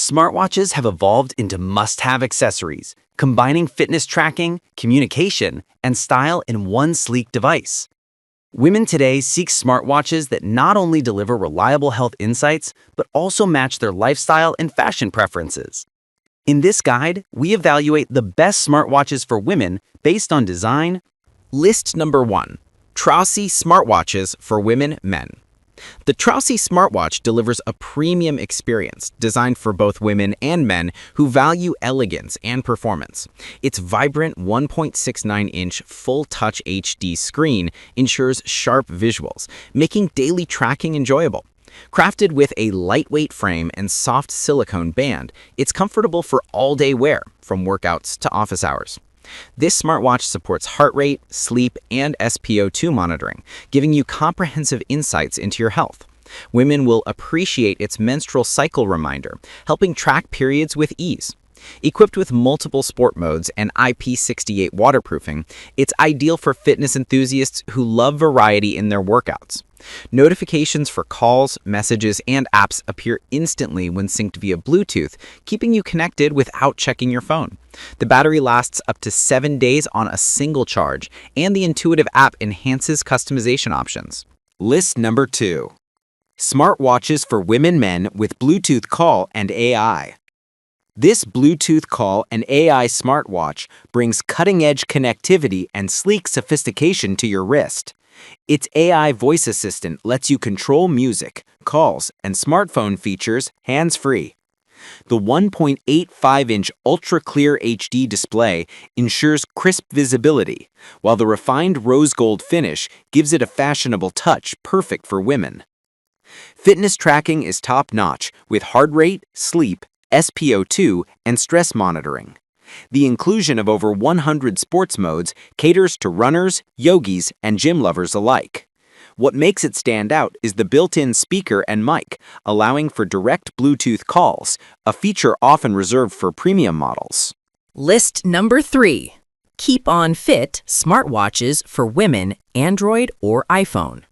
Smartwatches have evolved into must-have accessories, combining fitness tracking, communication, and style in one sleek device. Women today seek smartwatches that not only deliver reliable health insights, but also match their lifestyle and fashion preferences. In this guide, we evaluate the best smartwatches for women based on design. List number 1. Trendy smartwatches for women, men. The Trendy smartwatch delivers a premium experience designed for both women and men who value elegance and performance. Its vibrant 1.69-inch full-touch HD screen ensures sharp visuals, making daily tracking enjoyable. Crafted with a lightweight frame and soft silicone band, it's comfortable for all-day wear, from workouts to office hours. This smartwatch supports heart rate, sleep, and SpO2 monitoring, giving you comprehensive insights into your health. Women will appreciate its menstrual cycle reminder, helping track periods with ease. Equipped with multiple sport modes and IP68 waterproofing, it's ideal for fitness enthusiasts who love variety in their workouts. Notifications for calls, messages, and apps appear instantly when synced via Bluetooth, keeping you connected without checking your phone. The battery lasts up to 7 days on a single charge, and the intuitive app enhances customization options. List number 2. Smartwatches for women, men with Bluetooth call and AI. This Bluetooth call and AI smartwatch brings cutting-edge connectivity and sleek sophistication to your wrist. Its AI voice assistant lets you control music, calls, and smartphone features hands-free. The 1.85-inch ultra-clear HD display ensures crisp visibility, while the refined rose gold finish gives it a fashionable touch perfect for women. Fitness tracking is top-notch with heart rate, sleep, SpO2, and stress monitoring. The inclusion of over 100 sports modes caters to runners, yogis, and gym lovers alike. What makes it stand out is the built-in speaker and mic, allowing for direct Bluetooth calls, a feature often reserved for premium models. List number 3. Keep On Fit smartwatches for women, Android or iPhone.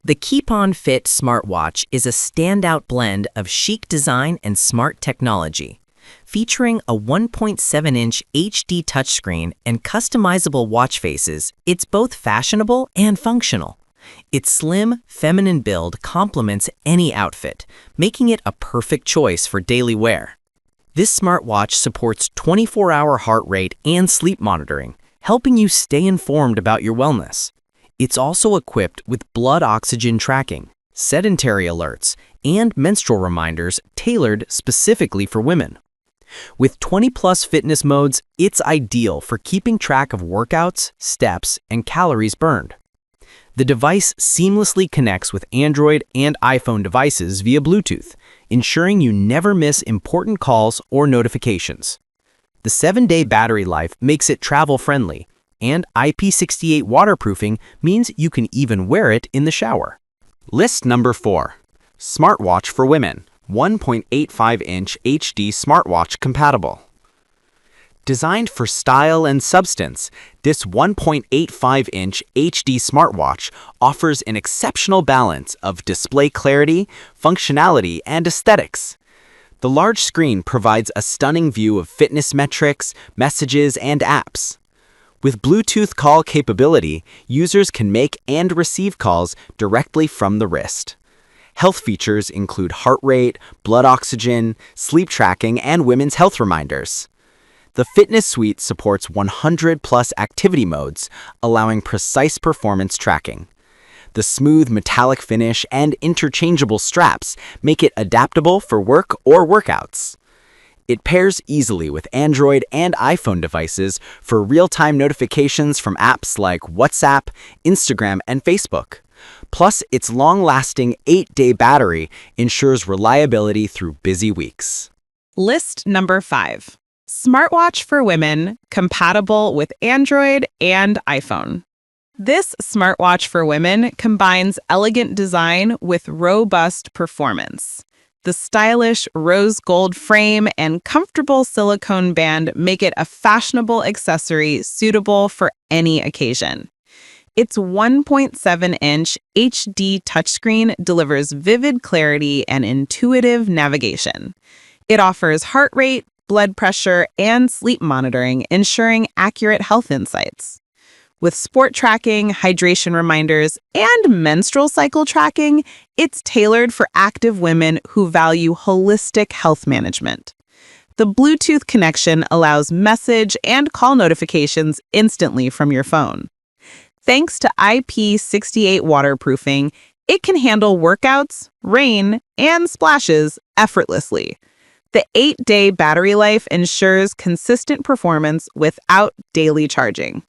The Keep On Fit smartwatch is a standout blend of chic design and smart technology. Featuring a 1.7-inch HD touchscreen and customizable watch faces, it's both fashionable and functional. Its slim, feminine build complements any outfit, making it a perfect choice for daily wear. This smartwatch supports 24-hour heart rate and sleep monitoring, helping you stay informed about your wellness. It's also equipped with blood oxygen tracking, sedentary alerts, and menstrual reminders tailored specifically for women. With 20-plus fitness modes, it's ideal for keeping track of workouts, steps, and calories burned. The device seamlessly connects with Android and iPhone devices via Bluetooth, ensuring you never miss important calls or notifications. The 7-day battery life makes it travel-friendly, and IP68 waterproofing means you can even wear it in the shower. List number 4. Smartwatch for women, 1.85-inch HD smartwatch compatible. Designed for style and substance, this 1.85-inch HD smartwatch offers an exceptional balance of display clarity, functionality, and aesthetics. The large screen provides a stunning view of fitness metrics, messages, and apps. With Bluetooth call capability, users can make and receive calls directly from the wrist. Health features include heart rate, blood oxygen, sleep tracking, and women's health reminders. The fitness suite supports 100-plus activity modes, allowing precise performance tracking. The smooth metallic finish and interchangeable straps make it adaptable for work or workouts. It pairs easily with Android and iPhone devices for real-time notifications from apps like WhatsApp, Instagram, and Facebook. Plus, its long-lasting 8-day battery ensures reliability through busy weeks. List number 5. Smartwatch for women, compatible with Android and iPhone. This smartwatch for women combines elegant design with robust performance. The stylish rose gold frame and comfortable silicone band make it a fashionable accessory suitable for any occasion. Its 1.7-inch HD touchscreen delivers vivid clarity and intuitive navigation. It offers heart rate, blood pressure, and sleep monitoring, ensuring accurate health insights. With sport tracking, hydration reminders, and menstrual cycle tracking, it's tailored for active women who value holistic health management. The Bluetooth connection allows message and call notifications instantly from your phone. Thanks to IP68 waterproofing, it can handle workouts, rain, and splashes effortlessly. The 8-day battery life ensures consistent performance without daily charging.